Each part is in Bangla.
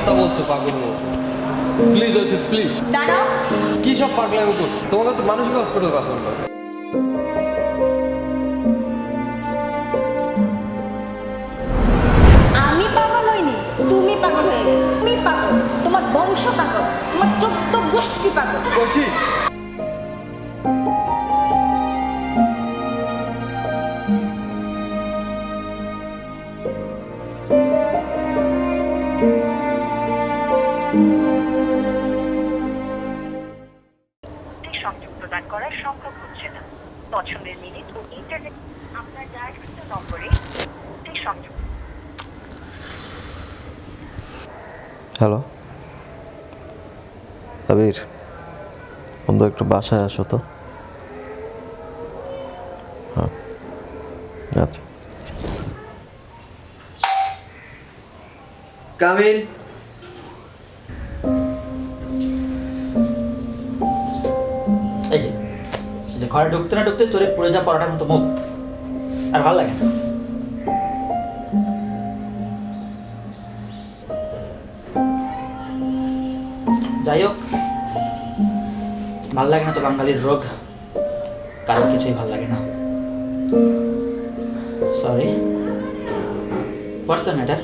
কথা বলছো পাগল মতো। প্লিজ হচ্ছে প্লিজ। দাঁড়াও। কি সব পাগলামি করছো? তোমাকে তো মানসিক হসপিটাল পাঠানো লাগে। আমি পাগল হইনি, তুমি পাগল হয়ে গেছো। তুমি পাগল, তোমার বংশ পাগল, তোমার 14 গোষ্ঠী পাগল। বলছি সংযোগ প্রদান করা সম্ভব হচ্ছে না। পছন্দের মিনিট ও ইন্টারনেট আপনার ডায়ালকৃত নম্বরে সংযোগ। হ্যালো আবির, বন্ধু একটু বাসায় আসো তো। হ্যাঁ আচ্ছা। কামিন। এই যে ঘরে ঢুকতে না ঢুকতে তোরে পড়ে যা পড়াটার মতো মুখ আর ভালো লাগে না। যাই হোক, ভাল লাগে না তো বাঙালির রোগ, কারোর কিছুই ভাল লাগে না। Sorry, what's the matter?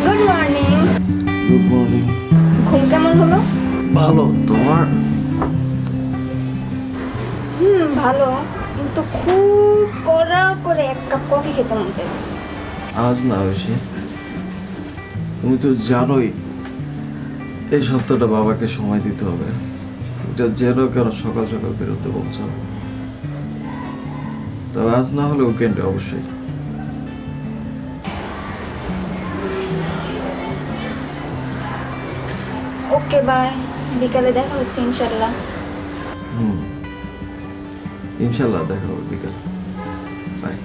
Good morning. Good morning. ঘুম কেমন হলো? ভালো, তোমার? ভালো, কিন্তু খুব কড়া করে এক কাপ কফি খেতে মন চাইছে। আজ না বেশি, তুমি তো জানোই এই সপ্তাহটা বাবাকে সময় দিতে হবে। এটা যেন কেন সকাল সকাল বেরোতে বলছো, তবে আজ না হলে উইকেন্ডে অবশ্যই। ওকে বাই, বিকালে দেখা হচ্ছে ইনশাল্লাহ। ইনশাল্লাহ দেখা হবে বিকাল। বাই।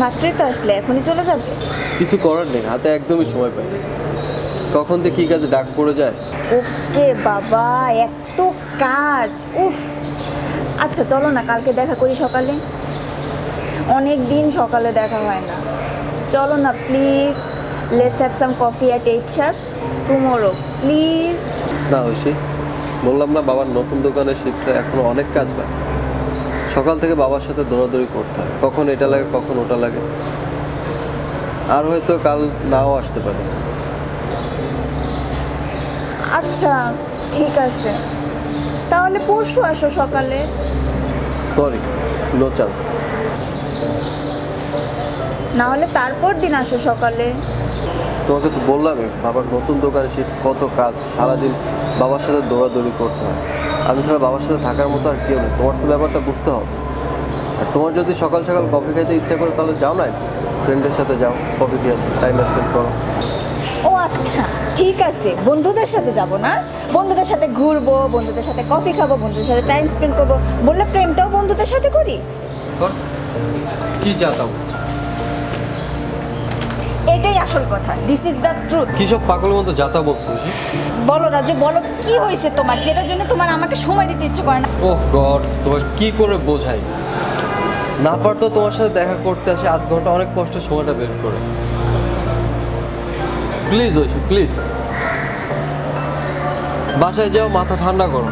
মাত্রই তো আসলে, এখনই চলে যাবে? কিছু করার নেই, হাতে একদমই সময় পাই না। কখন যে কি কাজে ডাক পড়ে যায়। ওকে বাবা, এত কাজ, উফ। আচ্ছা চলো না কালকে দেখা করি সকালে, অনেক দিন সকালে দেখা হয় না। চলো না please, let's have some coffee at 8 sharp tomorrow please. না ঐশী, বললাম না বাবার নতুন দোকানে শিফট হয়, এখনো অনেক কাজ বাকি। সকাল থেকে বাবার সাথে দৌড়াদৌড়ি করতে হয়, কখন এটা লাগে কখন ওটা লাগে, আর হয়তো কাল নাও আসতে পারে। আচ্ছা ঠিক আছে, তাহলে পরশু আসো সকালে। Sorry, no chance. না হলে তারপর দিন আসো সকালে। তোমাকে তো বললামই, বাবার নতুন দোকানে সে কত কাজ, সারাদিন বাবার সাথে দৌড়াদৌড়ি করতে হয়। আমি ছাড়া বাবার সাথে থাকার মতো আর কেউ নেই। তোমার তো ব্যাপারটা বুঝতে হবে। আর তোমার যদি সকাল সকাল কফি খাইতে ইচ্ছা করে তাহলে যাও না, একটু ফ্রেন্ডের সাথে যাও, কফি খেয়ে আসো, টাইম স্পেন্ড করো। ও আচ্ছা, ঠিক আছে, বন্ধুদের সাথে যাব না? বন্ধুদের সাথে ঘুরবো, বন্ধুদের সাথে কফি খাবো, বন্ধুদের সাথে টাইম স্পেন্ড করবো, বললে প্রেমটাও বন্ধুদের সাথে করি। কি চাতাম, এটাই আসল কথা, দিস ইজ দ্য ট্রুথ। কী সব পাগলের মতো যাতা বলছো? বলো রাজু, বলো কি হয়েছে তোমার, যেটার জন্য তোমার আমাকে সময় দিতে ইচ্ছে করে না? ওহ গড, তোমার কি করে বোঝাই? না পারতো তোমার সাথে দেখা করতে আসে আধ ঘন্টা, অনেক কষ্ট সময়টা বের করে। প্লিজ ঐশী, প্লিজ বাসায় যাও, মাথা ঠান্ডা করো।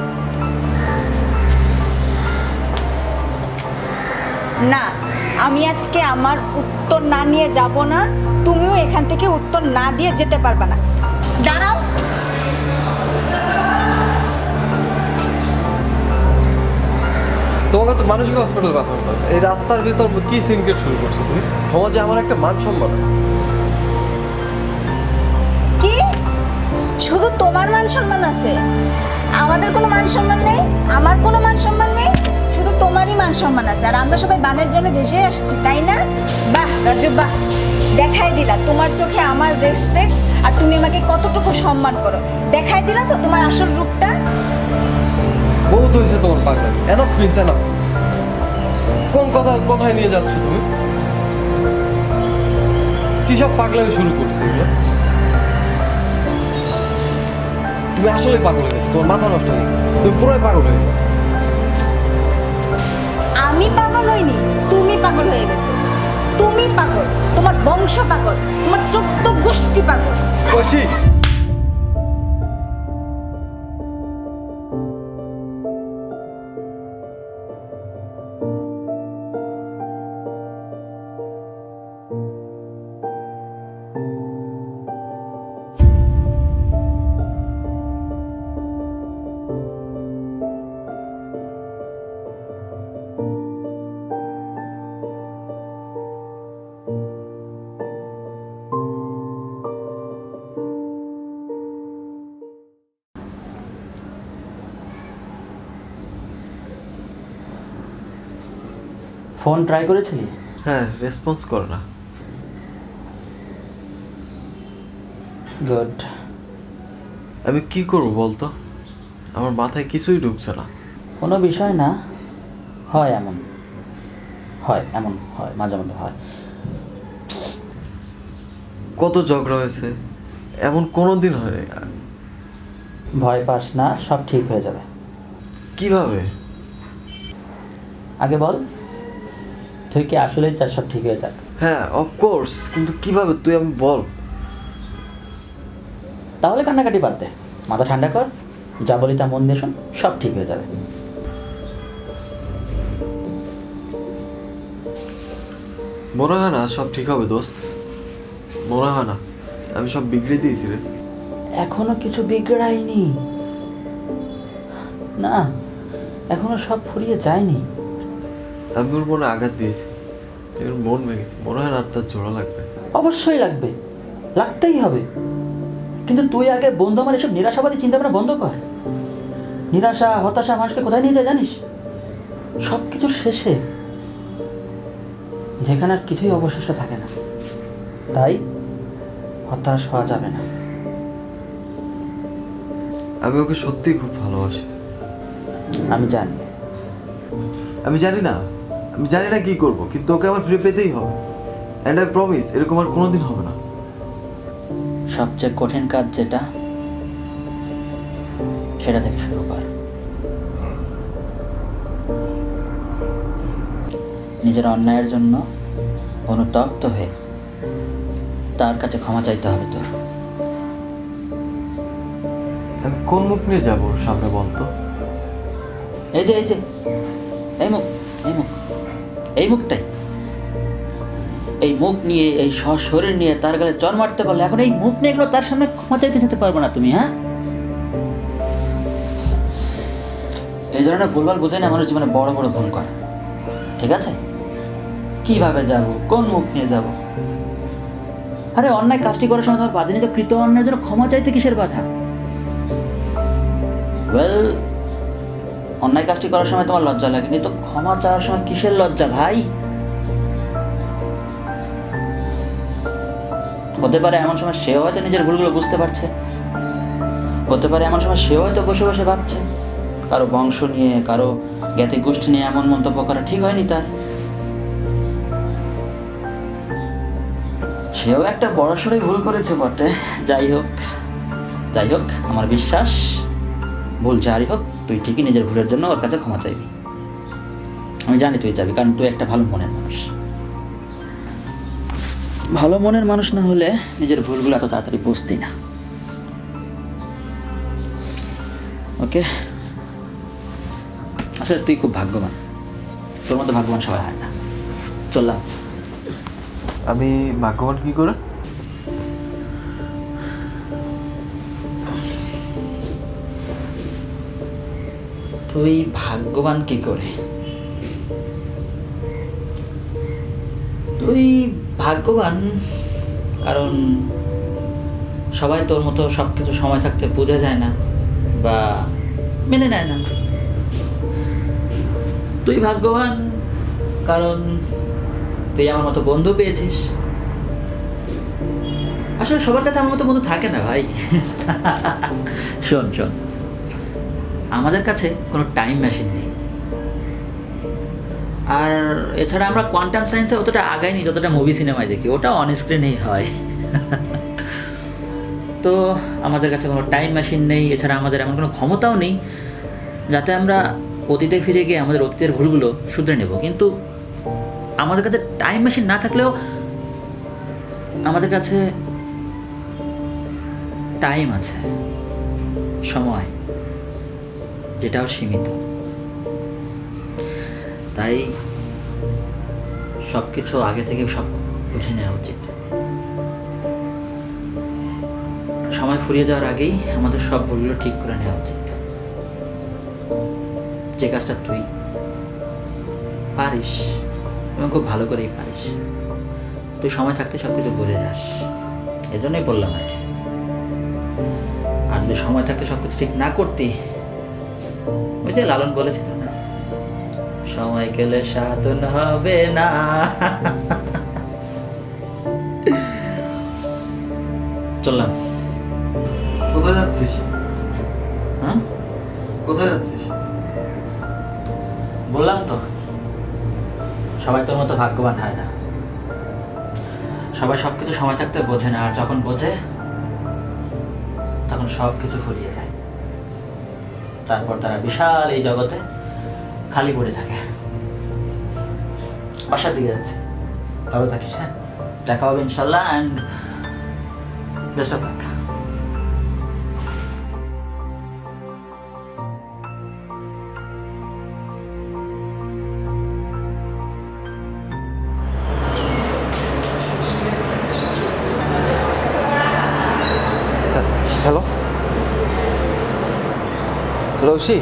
না, আমি আজকে আমার উত্তর না নিয়ে যাব না, তুমিও এখান থেকে উত্তর না দিয়ে যেতে পারবে না। দাঁড়াও। তোমাকে তো মানসিক হসপিটাল পাঠানো হবে। এই রাস্তার ভিতর কি সিনক্রেট শুরু করছো তুমি? সমাজে আমার একটা মান সম্মান আছে। কি শুধু তোমার মান সম্মান আছে? আমাদের কোনো মান সম্মান নেই? আমার কোনো মান সম্মান নেই? শুধু তোমারই মান সম্মান আছে, আর আমরা সবাই বানের জলে ভেসে আসছি, তাই না? বাহ রাজু, বাহ, দেখাই দিলা তোমার চোখে আমার রেসপেক্ট আর তুমি আমাকে কতটুকু সম্মান করো। দেখাই দিলা তো তোমার আসল রূপটা। বহুত হয়েছে তোমার পাগলামি, এনাফ প্রিন্স, এনাফ। কোন কথা কোথায় নিয়ে যাচ্ছ তুমি? কি সব পাগলামি শুরু করছো এগুলো? তুমি আসলে পাগল হয়ে গেছো, তোমার মাথা নষ্ট হয়ে গেছে, তুমি পুরোই পাগল হয়ে গেছো। আমি পাগল হইনি, তুমি পাগল হয়ে গেছো। তুমি পাগল, তোমার বংশ পাগল, তোমার 14 গোষ্ঠী পাগল। ঐশী, ফোন ট্রাই করেছিলি? হ্যাঁ, রেসপন্স করে না। গুড। আমি কি করব বলতো? আমার মাথায় কিছুই ঢুকছে না। কোনো বিষয় না, হয় এমন, হয় এমন, হয় মাঝে মধ্যে হয়। কত ঝগড়া হয়েছে, এমন কোনো দিন হয়নি। ভয় পাস না, সব ঠিক হয়ে যাবে। কিভাবে? আগে বল, তুই কি আসলেই চাস সব ঠিক হয়ে যাক? হ্যাঁ, অফকোর্স, কিন্তু কিভাবে তুই আমি বল। তাহলে কান্নাকাটি বাদ দে, মাথা ঠান্ডা কর, যা বলি তা মন দিয়ে শোন, সব ঠিক হয়ে যাবে। মনে হয় না সব ঠিক হবে দোস্ত, মনে হয় না। আমি সব বিগড়ে দিয়েছি রে। এখনো কিছু বিগড়ায়নি না, এখনো সব ফুরিয়ে যায়নি। আমি ওর মনে আঘাত দিয়েছি, এবার মন ভেঙেছি। মনে হয় না আর তার জোড়া লাগবে। অবশ্যই লাগবে, লাগতেই হবে। কিন্তু তুই আগে বন্ধু আমার এসব নিরাশাবাদী চিন্তা ভাবনা বন্ধ কর। নিরাশা, হতাশা মানুষকে কোথায় নিয়ে যায় জানিস? সব কিছুর শেষে, যেখানে আর কিছুই অবশিষ্ট থাকে না। তাই হতাশ হওয়া যাবে না। আমি ওকে সত্যিই খুব ভালোবাসি। আমি জানি। আমি জানি না, আমি জানি না কি করব, কিন্তু ওকে আমার ফিরে পেতেই হবে। অ্যান্ড আই প্রমিস, এরকম আর কোনোদিন হবে না। সবচেয়ে কঠিন কাজ যেটা, সেটা থেকে শুরু কর। নিজের অন্যায়ের জন্য অনুতপ্ত হয়ে তার কাছে ক্ষমা চাইতে হবে তোর। আমি কোন মুখ নিয়ে যাবো ওর সামনে বলতো? এই যে এই মুখ, এই মুখ, এই মুখটাই, এই মুখ নিয়ে, এই শরীর নিয়ে তার গালে চর মারতে পারলে, এখন এই মুখ নিয়ে এগুলো তার সামনে ক্ষমা চাইতে যেতে পারবে না তুমি। হ্যাঁ, এই ধরনের ভুলভাল বোঝে না মানুষ জীবনে বড় বড় ভুল করে। ঠিক আছে, কিভাবে যাব, কোন মুখ নিয়ে যাব? আরে অন্যায় কাজটি করার সময় তোমার বাঁধেনি তো কৃত অন্যায়ের জন্য ক্ষমা চাইতে কিসের বাধা? ওয়েল, অন্যায় কাজটি করার সময় তোমার লজ্জা লাগেনি তো ক্ষমা চাওয়ার সময় কিসের লজ্জা ভাই? হতে পারে এমন সময় সেও হয়তো নিজের ভুলগুলো বুঝতে পারছে, হতে পারে এমন সময় সেও হয়তো বসে বসে ভাবছে কারো বংশ নিয়ে, কারো জ্ঞাতি গোষ্ঠী নিয়ে এমন মন্তব্য করা ঠিক হয়নি তার। সেও একটা বড়সড়ই ভুল করেছে বটে। যাই হোক, আমার বিশ্বাস ভুল যারই হোক, তুই ঠিকই নিজের ভুলের জন্য ওর কাছে ক্ষমা চাইবি। আমি জানি তুই যাবি, কারণ তুই একটা ভালো মনের মানুষ। ভালো মনের মানুষ না হলে নিজের ভুলগুলো এত তাড়াতাড়ি বুঝতি না। ওকে, আসলে তুই খুব ভাগ্যবান, তোর মতো ভাগ্যবান সবাই হয় না। চললাম। আমি ভাগ্যবান কি করে? তুই ভাগ্যবান কি করে? তুই ভাগ্যবান কারণ সবাই তোর মতো সব কিছু সময় থাকতে বোঝা যায় না বা মেনে নেয় না। তুই ভাগ্যবান কারণ তুই আমার মতো বন্ধু পেয়েছিস। আসলে সবার কাছে আমার মতো বন্ধু থাকে না ভাই। শোন, আমাদের কাছে কোনো টাইম মেশিন নেই, আর এছাড়া আমরা কোয়ান্টাম সায়েন্সে অতটা আগাইনি যতটা মুভি সিনেমায় দেখি, ওটা অন স্ক্রিনেই হয়। তো আমাদের কাছে কোনো টাইম মেশিন নেই, এছাড়া আমাদের এমন কোনো ক্ষমতাও নেই যাতে আমরা অতীতে ফিরে গিয়ে আমাদের অতীতের ভুলগুলো শুধরে নেব। কিন্তু আমাদের কাছে টাইম মেশিন না থাকলেও আমাদের কাছে টাইম আছে, সময়, যেটাও সীমিত। তাই সব কিছু আগে থেকে সব বুঝে নেওয়া উচিত। সময় ফুরিয়ে যাওয়ার আগেই আমাদের সব ভুলগুলো ঠিক করে নেওয়া উচিত। যে কাজটা তুই পারিস এবং খুব ভালো করেই পারিস, তুই সময় থাকতে সব কিছু বুঝে যাস, এজন্যই বললাম আর কি। আর যদি সময় থাকতে সব কিছু ঠিক না করতি, ওই যে লালন বলেছিল না, সময় গেলে সাধন হবে না। চললাম। কোথায় যাচ্ছিস? হ্যাঁ, কোথায় যাচ্ছিস? বললাম তো, সবাই তোর মতো ভাগ্যবান হয় না। সবাই সব কিছু সময় থাকতে বোঝে না, আর যখন বোঝে তখন সব কিছু ফুরিয়ে যায়। তারপর তারা বিশাল এই জগতে খালি পড়ে থাকে। বাসার দিকে যাচ্ছে, ভালো থাকিস। হ্যাঁ, দেখা হবে ইনশাল্লাহ, and best of luck. Hello Oishi,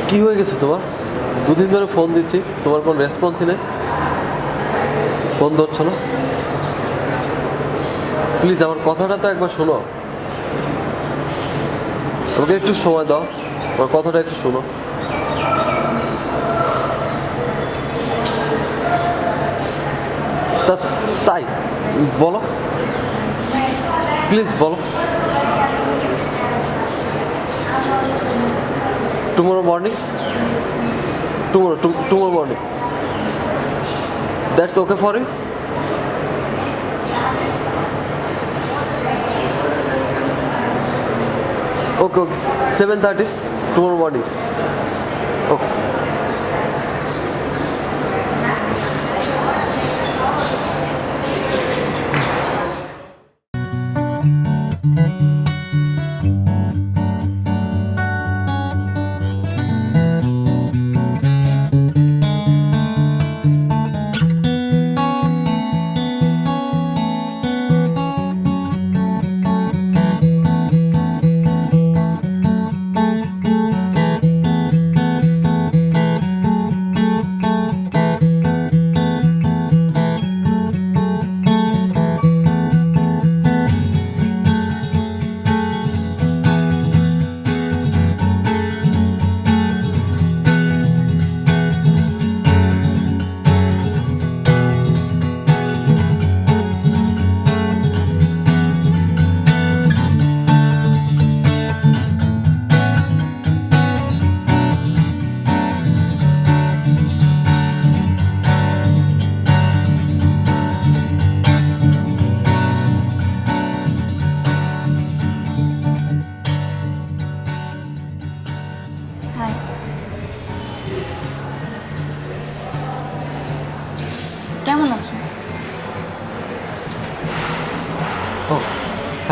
কি হয়ে গেছে তোমার? দুদিন ধরে ফোন দিচ্ছি, তোমার কোনো রেসপন্সই নেই, ফোন ধরছো না। প্লিজ আমার কথাটা তো একবার শোনো, আমাকে একটু সময় দাও, আমার কথাটা একটু শোনো। তাই বলো, প্লিজ বলো। Tomorrow morning, tomorrow morning, that's okay for you? Okay, 7:30 tomorrow morning. Okay.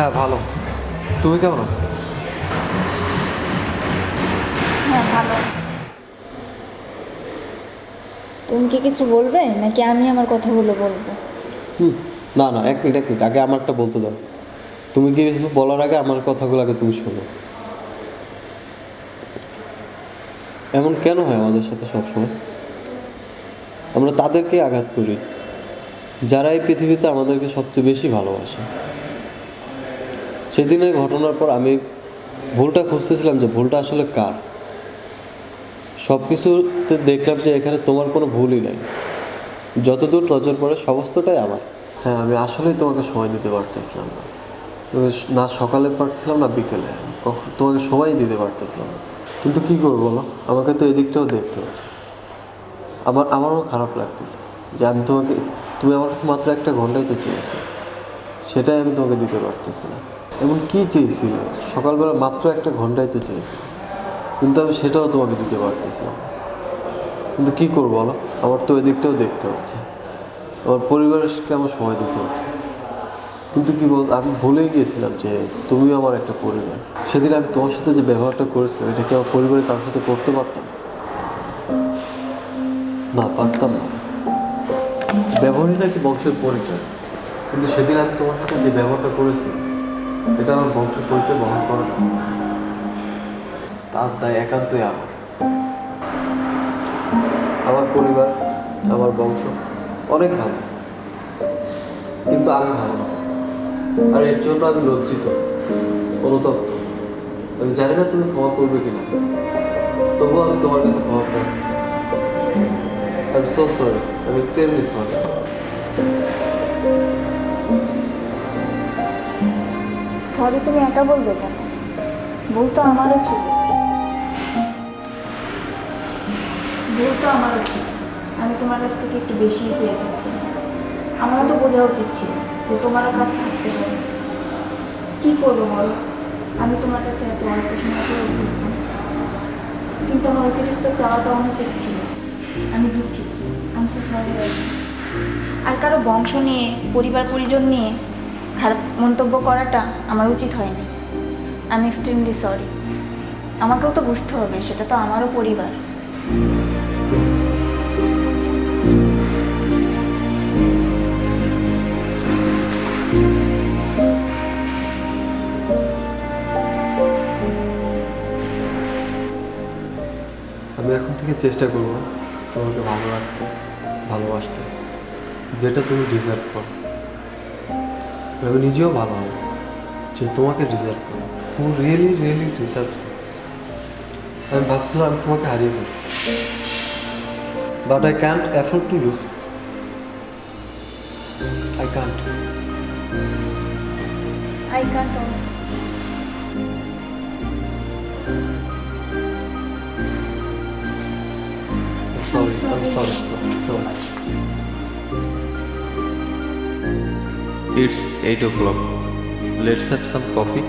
হ্যাঁ ভালো। তুমি কেমন আছো? হ্যাঁ ভালো আছি। তুমি কি কিছু বলবে নাকি আমি আমার কথাগুলো বলবো? না না, এক মিনিট আগে আমারটা বলতে দাও। তুমি কি কিছু বলার আগে আমার কথাগুলো আগে তুমি শোনো। এমন কেন হয় আমাদের সাথে সবসময়? আমরা তাদেরকে আঘাত করি যারা এই পৃথিবীতে আমাদেরকে সবচেয়ে বেশি ভালোবাসে। সেদিনের ঘটনার পর আমি ভুলটা খুঁজতেছিলাম যে ভুলটা আসলে কার। সব কিছুতে দেখলাম যে এখানে তোমার কোনো ভুলই নাই। যতদূর নজর পড়ে সমস্তটাই আমার। হ্যাঁ, আমি আসলেই তোমাকে সময় দিতে পারতেছিলাম না। না সকালে পারছিলাম না বিকেলে, তোমাকে সময় দিতে পারতেছিলাম না। কিন্তু কী করবো বলো, আমাকে তো এদিকটাও দেখতে হচ্ছে। আমারও খারাপ লাগতেছে যে তুমি আমার কাছে মাত্র একটা ঘন্টাই তো চেয়েছো, সেটাই আমি তোমাকে দিতে পারতেছি না। এমন কী চেয়েছিলে? সকালবেলা মাত্র একটা ঘন্টাই তো চেয়েছি, কিন্তু আমি সেটাও তোমাকে দিতে পারতেছি না। কিন্তু কী করবো বলো, আমার তো এদিকটাও দেখতে হচ্ছে, আমার পরিবারকে আমার সময় দিতে হচ্ছে। কিন্তু কি বল, আমি ভুলেই গিয়েছিলাম যে তুমিও আমার একটা পরিবার। সেদিন আমি তোমার সাথে যে ব্যবহারটা করেছিলাম, এটা কি আমার পরিবারের কারোর সাথে করতে পারতাম? না, পারতাম না। ব্যবহারই নাকি বংশের পরিচয়, কিন্তু সেদিন আমি তোমার সাথে যে ব্যবহারটা করেছি, এটা আমার বংশের পরিচয় বহন করে না। তার দায় একান্তই আমার। আমার পরিবার, আমার বংশ অনেক ভালো, কিন্তু আমি ভালো না। আর এর জন্য আমি লজ্জিত, অনুতপ্ত। আমি জানি না তুমি ক্ষমা করবে কিনা, তবুও আমি তোমার কাছে ক্ষমা প্রার্থী। I am so sorry, I am extremely sorry. Sorry তুমি একা বলবে কেন? ভুল তো আমারও ছিল। আমি তোমার কাছ থেকে একটু বেশিই চেয়ে ফেলছিলাম। আমারও তো বোঝা উচিত ছিল যে তোমারও কাজ থাকতে পারে। কী করবো বলো, আমি তোমার কাছে এত অল্প সময় করে বুঝতাম, কিন্তু আমার অতিরিক্ত চাওয়াটা অনুচিত ছিল। আমি দুঃখিত। আমি সো সরি রাজি। আর কারো বংশ নিয়ে, পরিবার পরিজন নিয়ে খারাপ মন্তব্য করাটা আমার উচিত হয়নি। আমি এক্সট্রিমলি সরি। আমাকেও তো বুঝতে হবে, সেটা তো আমারও পরিবার। আমি এখন থেকে চেষ্টা করব তোমাকে ভালো রাখতে, ভালোবাসতে, যেটা তুমি ডিজার্ভ করো। আমি নিজেও ভালো হব যে তোমাকে ডিজার্ভ করো, হু রিয়েলি রিয়েলি ডিজার্ভস। আমি ভাবছিলাম আমি তোমাকে হারিয়ে ফেলছি, but I can't afford to lose. I can't. I can't also. I'm sorry so much. It's 8 o'clock. Let's have some coffee.